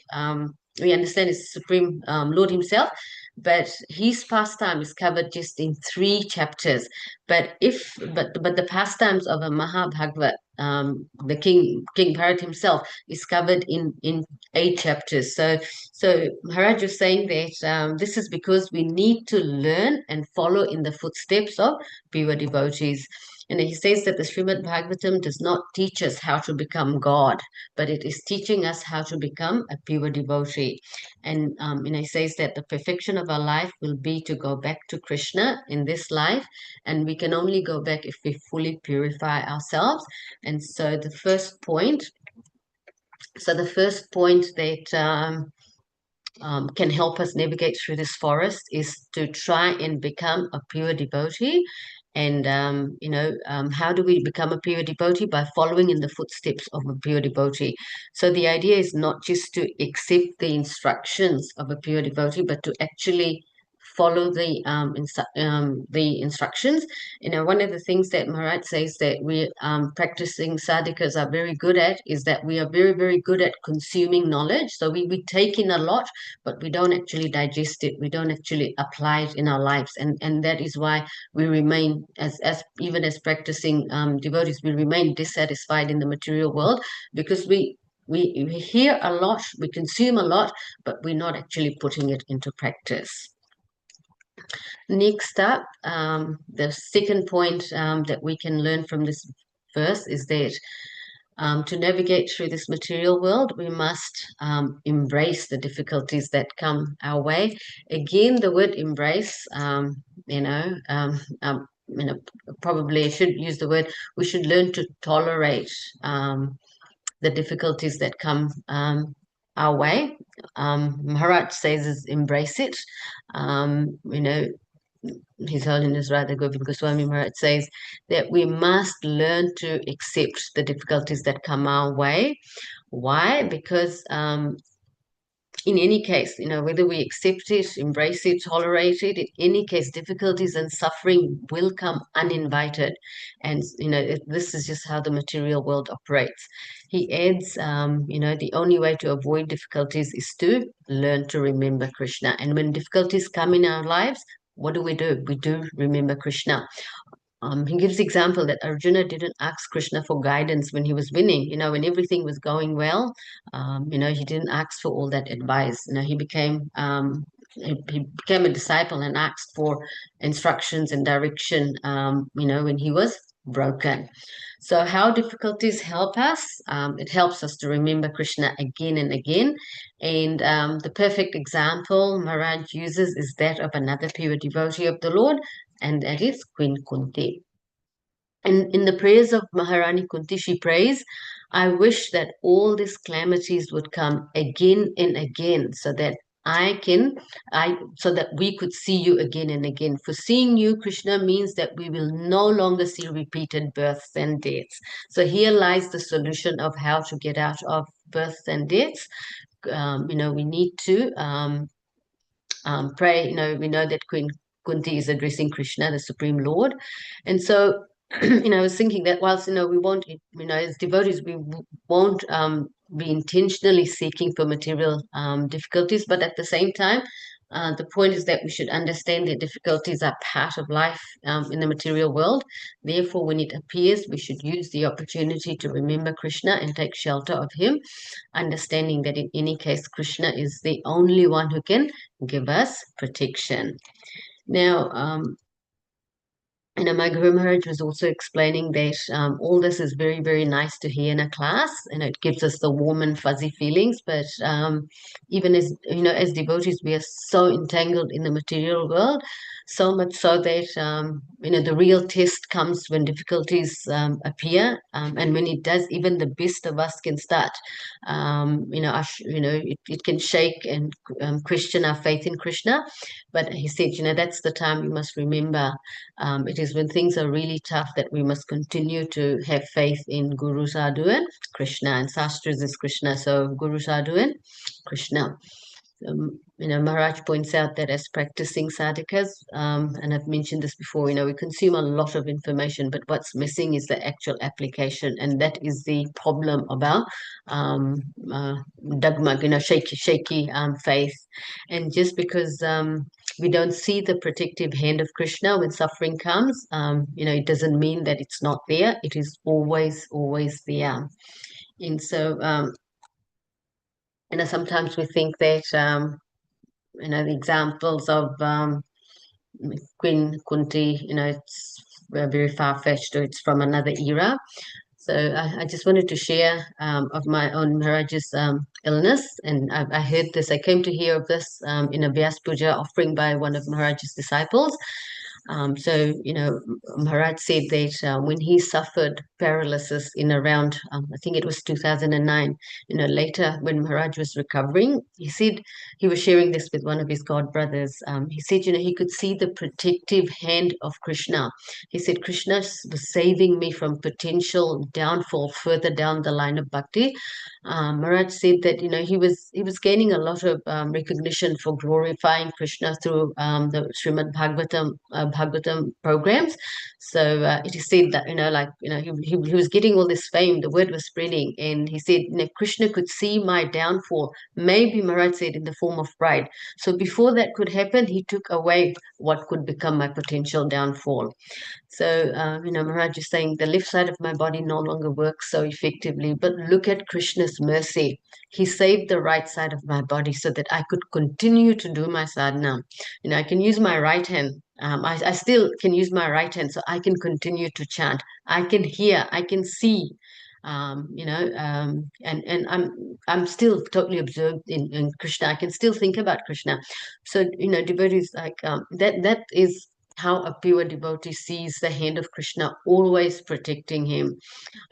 we understand is the Supreme Lord himself, but his pastime is covered just in 3 chapters. But the pastimes of a Mahabhagavat, the King Bharat himself, is covered in 8 chapters. So Maharaj was saying that this is because we need to learn and follow in the footsteps of pure devotees. And he says that the Srimad Bhagavatam does not teach us how to become God, but it is teaching us how to become a pure devotee. And he says that the perfection of our life will be to go back to Krishna in this life, and we can only go back if we fully purify ourselves. And so the first point that can help us navigate through this forest is to try and become a pure devotee. And how do we become a pure devotee? By following in the footsteps of a pure devotee. So the idea is not just to accept the instructions of a pure devotee, but to actually follow the instructions. One of the things that Maharaj says that we practicing sadhakas are very good at is that we are very, very good at consuming knowledge. So we take in a lot, but we don't actually digest it. We don't actually apply it in our lives. And that is why we remain, as even as practicing devotees, we remain dissatisfied in the material world, because we hear a lot, we consume a lot, but we're not actually putting it into practice. Next up, the second point that we can learn from this verse is that to navigate through this material world, we must embrace the difficulties that come our way. Again, the word embrace, probably I should use the word, we should learn to tolerate the difficulties that come our way. Maharaj says is embrace it. His Holiness Radha Govind Goswami Maharaj says that we must learn to accept the difficulties that come our way. Why? Because in any case, whether we accept it, embrace it, tolerate it, in any case, difficulties and suffering will come uninvited. And, this is just how the material world operates. He adds, the only way to avoid difficulties is to learn to remember Krishna. And when difficulties come in our lives, what do? We do remember Krishna. He gives the example that Arjuna didn't ask Krishna for guidance when he was winning. When everything was going well, he didn't ask for all that advice. He became a disciple and asked for instructions and direction. When he was broken. So how difficulties help us? It helps us to remember Krishna again and again. And the perfect example Maharaj uses is that of another pure devotee of the Lord, and that is Queen Kunti. And in the prayers of Maharani Kunti, she prays, I wish that all these calamities would come again and again, so that so that we could see you again and again. For seeing you, Krishna, means that we will no longer see repeated births and deaths. So here lies the solution of how to get out of births and deaths. We need to pray. We know that Queen Kunti is addressing Krishna, the Supreme Lord. And so, I was thinking that whilst, we won't, as devotees, we won't be intentionally seeking for material difficulties, but at the same time, the point is that we should understand that difficulties are part of life in the material world. Therefore, when it appears, we should use the opportunity to remember Krishna and take shelter of him, understanding that in any case, Krishna is the only one who can give us protection. Now, my Guru Maharaj was also explaining that all this is very, very nice to hear in a class, and it gives us the warm and fuzzy feelings. But even as as devotees, we are so entangled in the material world, so much so that the real test comes when difficulties appear, and when it does, even the best of us can start. It can shake and question our faith in Krishna. But he said, that's the time you must remember. It is when things are really tough that we must continue to have faith in Guru Sadhu and Krishna, and Shastras is Krishna, so Guru Sadhu and Krishna. Maharaj points out that as practicing sadhakas, and I've mentioned this before, we consume a lot of information, but what's missing is the actual application, and that is the problem about dogma, shaky faith. And just because we don't see the protective hand of Krishna when suffering comes, it doesn't mean that it's not there. It is always, always there. And so, sometimes we think that, the examples of Queen Kunti, it's very far-fetched, or it's from another era. So I just wanted to share of my own Maharaj's illness. And I heard this, I came to hear of this in a Vyas Puja offering by one of Maharaj's disciples. Maharaj said that when he suffered paralysis in around, I think it was 2009, later when Maharaj was recovering, he said, he was sharing this with one of his god brothers. He said, he could see the protective hand of Krishna. He said, Krishna was saving me from potential downfall further down the line of bhakti. Maharaj said that he was gaining a lot of recognition for glorifying Krishna through the Srimad Bhagavatam programs. So it is said that he was getting all this fame. The word was spreading, and he said Krishna could see my downfall. Maybe Maharaj said in the form of pride. So before that could happen, he took away what could become my potential downfall. So, Maharaj is saying the left side of my body no longer works so effectively, but look at Krishna's mercy. He saved the right side of my body so that I could continue to do my sadhana. I can use my right hand. I still can use my right hand, so I can continue to chant. I can hear, I can see, and I'm still totally absorbed in Krishna. I can still think about Krishna. So, devotees like that is how a pure devotee sees the hand of Krishna always protecting him.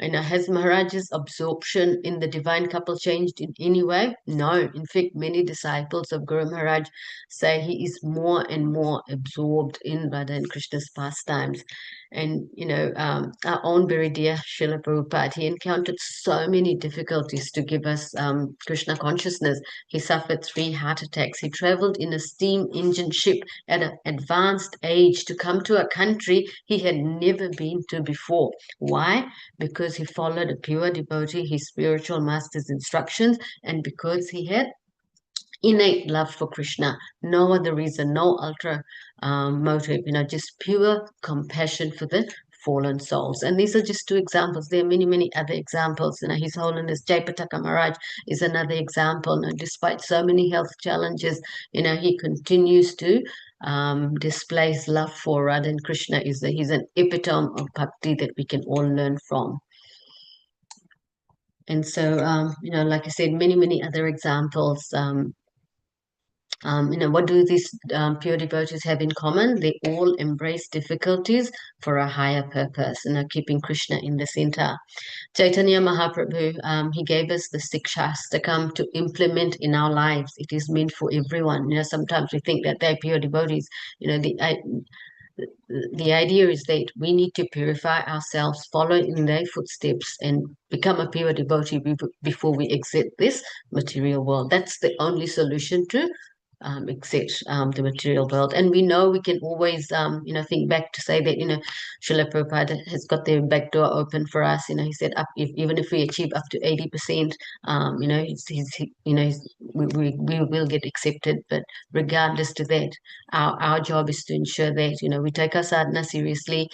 Has Maharaj's absorption in the divine couple changed in any way? No. In fact, many disciples of Guru Maharaj say he is more and more absorbed in Radha and Krishna's pastimes. And, our own very dear Srila Prabhupada, he encountered so many difficulties to give us Krishna consciousness. He suffered 3 heart attacks. He traveled in a steam engine ship at an advanced age to come to a country he had never been to before. Why? Because he followed a pure devotee, his spiritual master's instructions, and because he had innate love for Krishna. No other reason, no ultra motive, just pure compassion for the fallen souls. And these are just 2 examples. There are many, many other examples. His Holiness Jaipataka Maharaj is another example. Despite so many health challenges, he continues to display his love for Radha and Krishna. He's an epitome of bhakti that we can all learn from. And so, like I said, many, many other examples. What do these pure devotees have in common? They all embrace difficulties for a higher purpose and are keeping Krishna in the center. Chaitanya Mahaprabhu, he gave us the Sikshastakam to implement in our lives. It is meant for everyone. Sometimes we think that they're pure devotees. The idea is that we need to purify ourselves, follow in their footsteps, and become a pure devotee before we exit this material world. That's the only solution to exit the material world. And we know we can always, think back to say that, Srila Prabhupada has got the back door open for us. He said, even if we achieve up to 80%, we will get accepted. But regardless to that, our job is to ensure that, we take our sadhana seriously.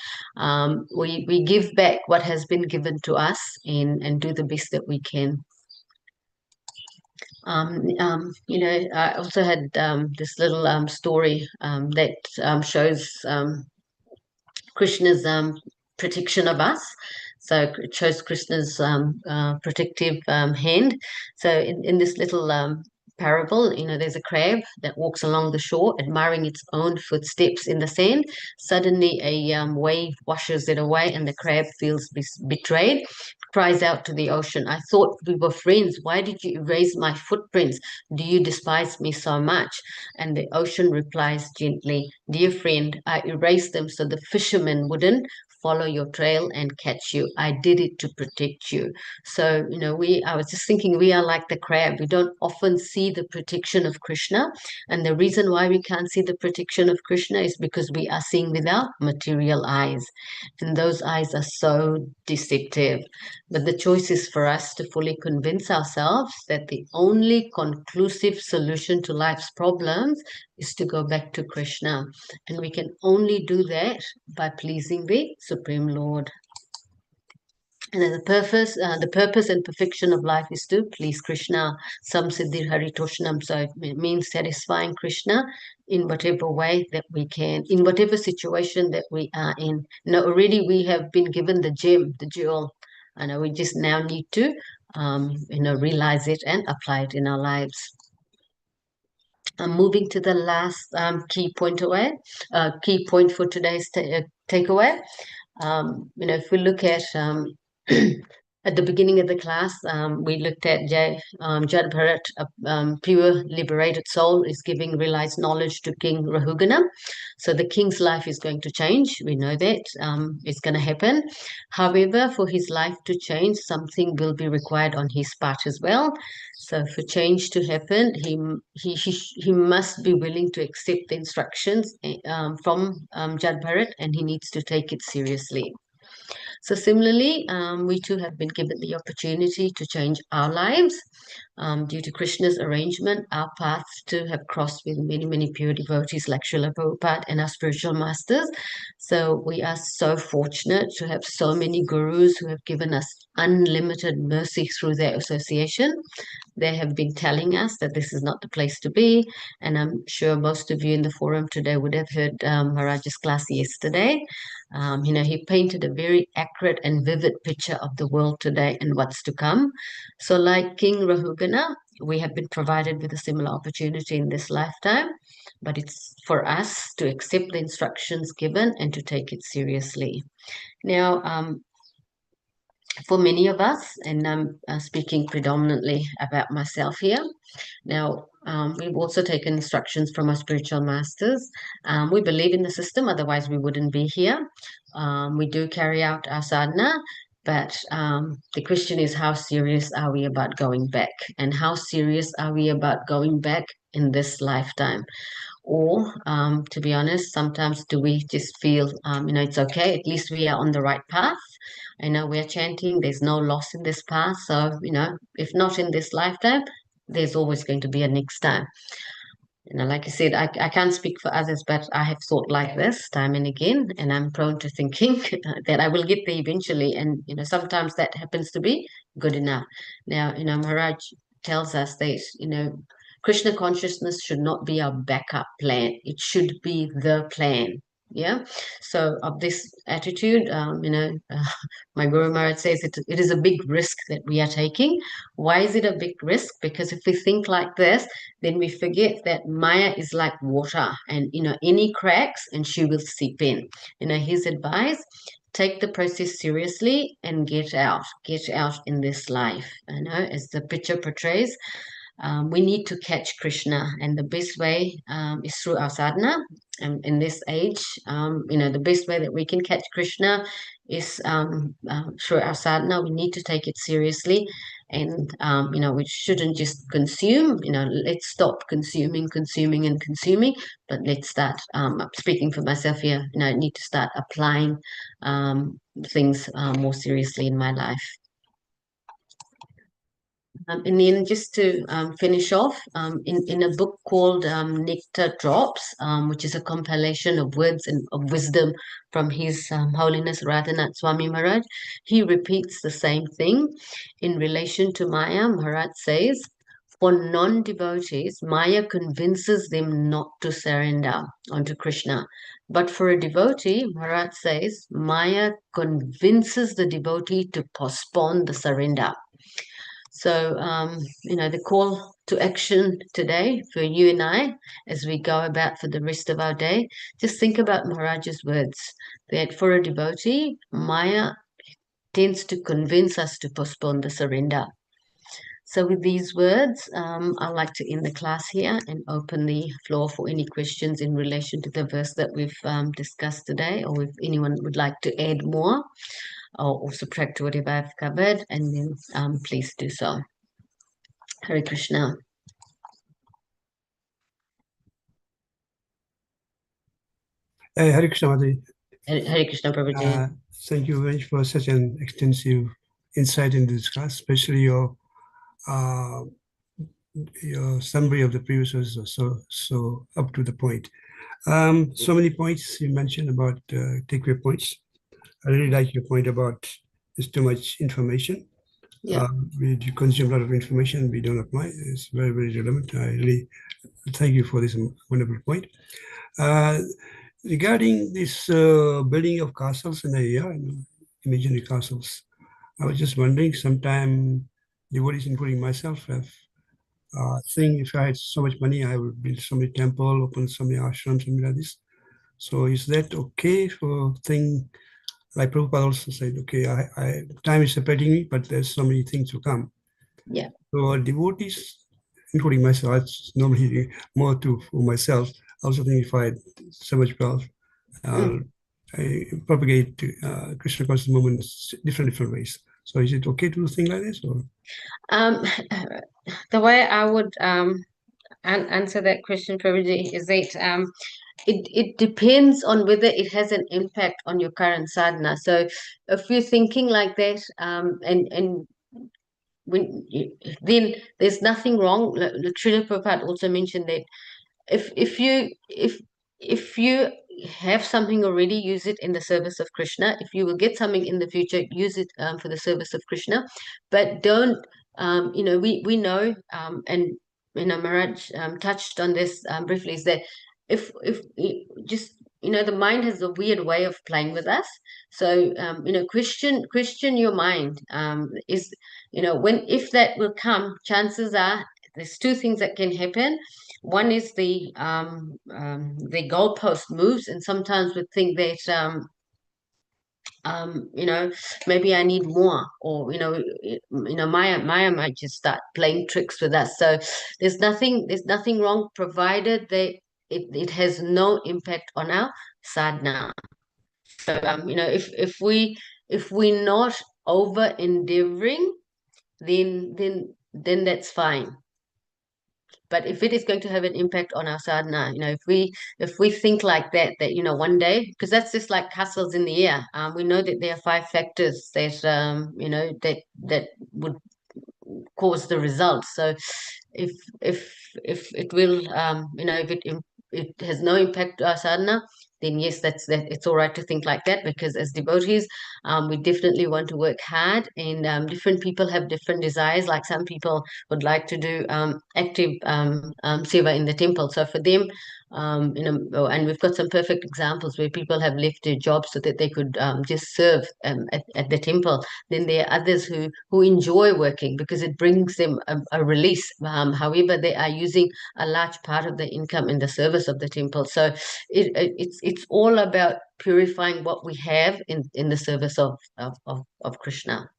We give back what has been given to us and do the best that we can. I also had this little story that shows Krishna's protection of us. So it shows Krishna's protective hand. So in this little parable, there's a crab that walks along the shore, admiring its own footsteps in the sand. Suddenly, a wave washes it away, and the crab feels betrayed. Cries out to the ocean, "I thought we were friends. Why did you erase my footprints? Do you despise me so much?" And the ocean replies gently, "Dear friend, I erased them so the fishermen wouldn't follow your trail and catch you. I did it to protect you." So, I was just thinking, we are like the crab. We don't often see the protection of Krishna. And the reason why we can't see the protection of Krishna is because we are seeing with our material eyes. And those eyes are so deceptive. But the choice is for us to fully convince ourselves that the only conclusive solution to life's problems is to go back to Krishna. And we can only do that by pleasing the Supreme Lord. And then the purpose and perfection of life is to please Krishna. Samsiddhir Haritoshnam. So it means satisfying Krishna in whatever way that we can, in whatever situation that we are in. Already we have been given the gem, the jewel. We just now need to, realize it and apply it in our lives. I'm moving to the last key point for today's takeaway. If we look at at the beginning of the class, we looked at Jad Bharat, a pure liberated soul, is giving realized knowledge to King Rahugana. So the king's life is going to change. We know that it's going to happen. However, for his life to change, something will be required on his part as well. So for change to happen, he must be willing to accept the instructions from Jad Bharat, and he needs to take it seriously. So similarly, we too have been given the opportunity to change our lives. Due to Krishna's arrangement, our paths too have crossed with many, many pure devotees like Srila Prabhupada and our spiritual masters. So we are so fortunate to have so many gurus who have given us unlimited mercy through their association. They have been telling us that this is not the place to be. And I'm sure most of you in the forum today would have heard Maharaj's class yesterday. He painted a very accurate and vivid picture of the world today and what's to come. So like King Rahugana, we have been provided with a similar opportunity in this lifetime, but it's for us to accept the instructions given and to take it seriously. Now, for many of us, and I'm speaking predominantly about myself here, now we've also taken instructions from our spiritual masters. We believe in the system, otherwise we wouldn't be here. We do carry out our sadhana, but the question is, how serious are we about going back? And how serious are we about going back in this lifetime? Or, to be honest, sometimes do we just feel, it's okay, at least we are on the right path. We're chanting, there's no loss in this path. So, if not in this lifetime, there's always going to be a next time. Like I said, I can't speak for others, but I have thought like this time and again, and I'm prone to thinking that I will get there eventually. And, sometimes that happens to be good enough. Now, Maharaj tells us that, Krishna consciousness should not be our backup plan. It should be the plan. Yeah. So of this attitude, my Guru Maharaj says it is a big risk that we are taking. Why is it a big risk? Because if we think like this, then we forget that Maya is like water, and any cracks and she will seep in. His advice: take the process seriously and get out in this life. As the picture portrays, we need to catch Krishna, and the best way is through our sadhana. In this age, the best way that we can catch Krishna is through our sadhana. We need to take it seriously, and we shouldn't just consume. Let's stop consuming, but let's start. Speaking for myself here, I need to start applying things more seriously in my life. And then just to finish off, in a book called Nectar Drops, which is a compilation of words and of wisdom from His Holiness Radhanath Swami Maharaj, he repeats the same thing. In relation to Maya, Maharaj says, for non-devotees, Maya convinces them not to surrender onto Krishna. But for a devotee, Maharaj says, Maya convinces the devotee to postpone the surrender. So, the call to action today for you and I, as we go about for the rest of our day, just think about Maharaj's words that for a devotee, Maya tends to convince us to postpone the surrender. So with these words, I'd like to end the class here and open the floor for any questions in relation to the verse that we've discussed today, or if anyone would like to add more or subtract whatever I've covered, and then please do so. Hare Krishna. Hare Krishna, Mataji. Hare Krishna, Prabhuji. Thank you very much for such an extensive insight into this class, especially your summary of the previous verses are so up to the point. So many points you mentioned about takeaway points. I really like your point about there's too much information. Yeah. We consume a lot of information we don't apply. It's very, very relevant. I really thank you for this wonderful point. Regarding this building of castles in the air, imaginary castles, I was just wondering, sometime devotees, including myself, have think if I had so much money, I would build so many temple, open so many ashrams, something like this. So is that okay for thing? Like Prabhupada also said, okay, time is separating me, but there's so many things to come. Yeah. So devotees, including myself, it's normally more to for myself. I also think if I had so much wealth, I propagate Krishna conscious movements different ways. So is it okay to do things like this? Or? The way I would answer that question, Prabhuji, is that it depends on whether it has an impact on your current sadhana. So if you're thinking like that, and then there's nothing wrong. Srila Prabhupada also mentioned that if you have something already, use it in the service of Krishna. If you will get something in the future, use it for the service of Krishna. But don't, we know, and Maharaj touched on this briefly, is that if just the mind has a weird way of playing with us. So question your mind. Is if that will come, chances are there's two things that can happen. One is the goalpost moves, and sometimes we think that maybe I need more, or Maya might just start playing tricks with us. So there's nothing wrong, provided that it has no impact on our sadhana. So if we're not over endeavoring, then that's fine. But if it is going to have an impact on our sadhana, if we think like that one day, because that's just like castles in the air. We know that there are 5 factors that that would cause the results. So if it will if it has no impact to our sadhana, then yes, it's all right to think like that, because as devotees, we definitely want to work hard, and different people have different desires. Like some people would like to do active seva in the temple. So for them, and we've got some perfect examples where people have left their jobs so that they could just serve at the temple. Then there are others who enjoy working because it brings them a release. However, they are using a large part of their income in the service of the temple. So it's all about purifying what we have in the service of Krishna.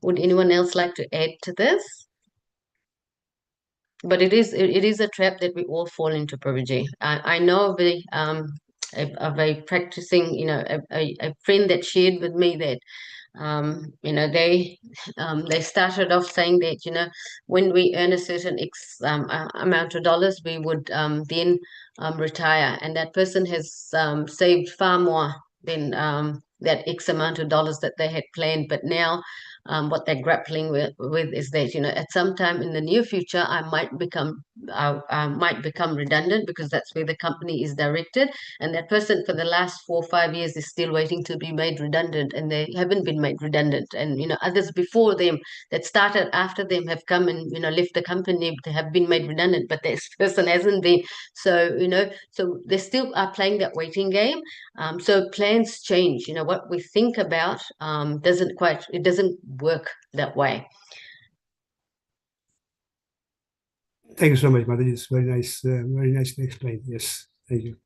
Would anyone else like to add to this? But it is a trap that we all fall into, Prabhuji. I know of a practicing, a friend that shared with me that they started off saying that when we earn a certain amount of dollars, we would then retire, and that person has saved far more than that X amount of dollars that they had planned. But now what they're grappling with is that, at some time in the near future, I might become redundant, because that's where the company is directed. And that person for the last 4 or 5 years is still waiting to be made redundant, and they haven't been made redundant. And, others before them that started after them have come and, left the company, they have been made redundant, but this person hasn't been. So, so they still are playing that waiting game. So plans change. What we think about doesn't work that way. Thank you so much, Mataji. It's very nice, very nicely explained. Yes, thank you.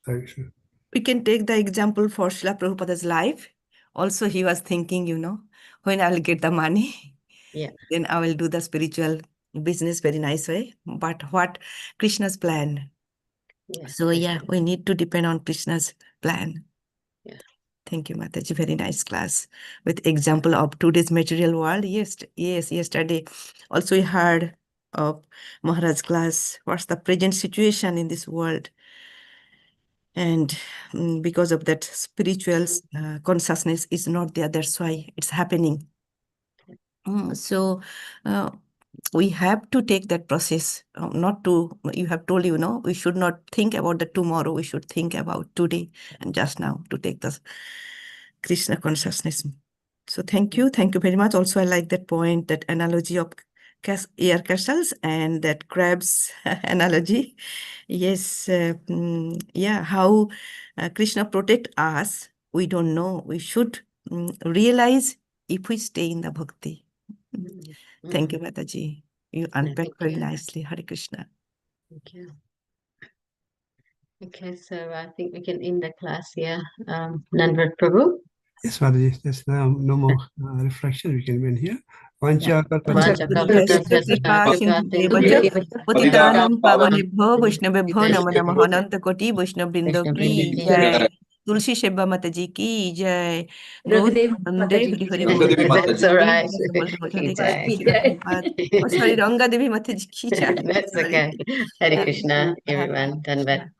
Thank you. We can take the example for Srila Prabhupada's life. Also, he was thinking, when I'll get the money, Yeah. then I will do the spiritual business very nice way. But what Krishna's plan? Yeah. So yeah, we need to depend on Krishna's plan. Yeah. Thank you, Mataji. Very nice class with example of today's material world. Yes, yesterday also we heard of Maharaj's class. What's the present situation in this world? And because of that, spiritual consciousness is not there. That's why it's happening. So we have to take that process, not to, you have told, we should not think about the tomorrow. We should think about today and just now to take the Krishna consciousness. So thank you. Thank you very much. Also, I like that point, that analogy of air castles and that crabs analogy. Yes. Yeah. How Krishna protect us, we don't know. We should realize if we stay in the bhakti. Thank you, Mataji. You unpacked very nicely. Hare Krishna. Thank you. Okay, so I think we can end the class here. Nandrat Prabhu. Yes, Mataji, there's now no more reflection. We can end here. Vancha पतितानं पावनेभ्यो वैष्णवेभ्यो नमो नमः अनंत कोटि वैष्णव वृंदो की जय तुलसी सेवा माता जी की जय Rangadevi Hari Mataji Hari That's all right. Sorry रंगा देवी माता जी की जय That's okay. Hare Krishna, everyone. Dhanavad.